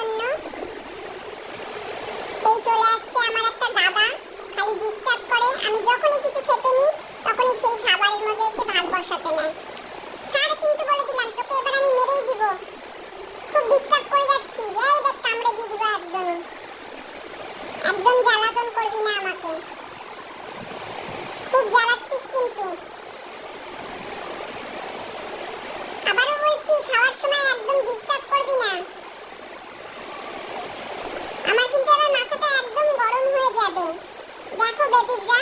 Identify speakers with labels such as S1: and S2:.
S1: জন্য। এই চলে আসছে আমার একটা দাদা, খালি ডিস্টার্ব করে। আমি যখনই কিছু খেতে নিই তখনই সেই খাবারের মধ্যে এসে ভাগ বসাতে নেয়। ছাড় কিন্তু বলে দিলাম, তোকে এবার আমি মেরেই দিব। খুব ডিস্টার্ব করে যাচ্ছি। এই দেখ কামড়ে দিয়ে দিব একদম। একদম জ্বালাতন করবি না আমাকে, খুব জ্বালাচ্ছিস কিন্তু। আবারও বলছি, খাওয়ার সময় একদম ডিস্টার্ব করবি না। আমার কিন্তু এবার মাথাটা একদম গরম হয়ে যাবে। দেখো বেবিজরা,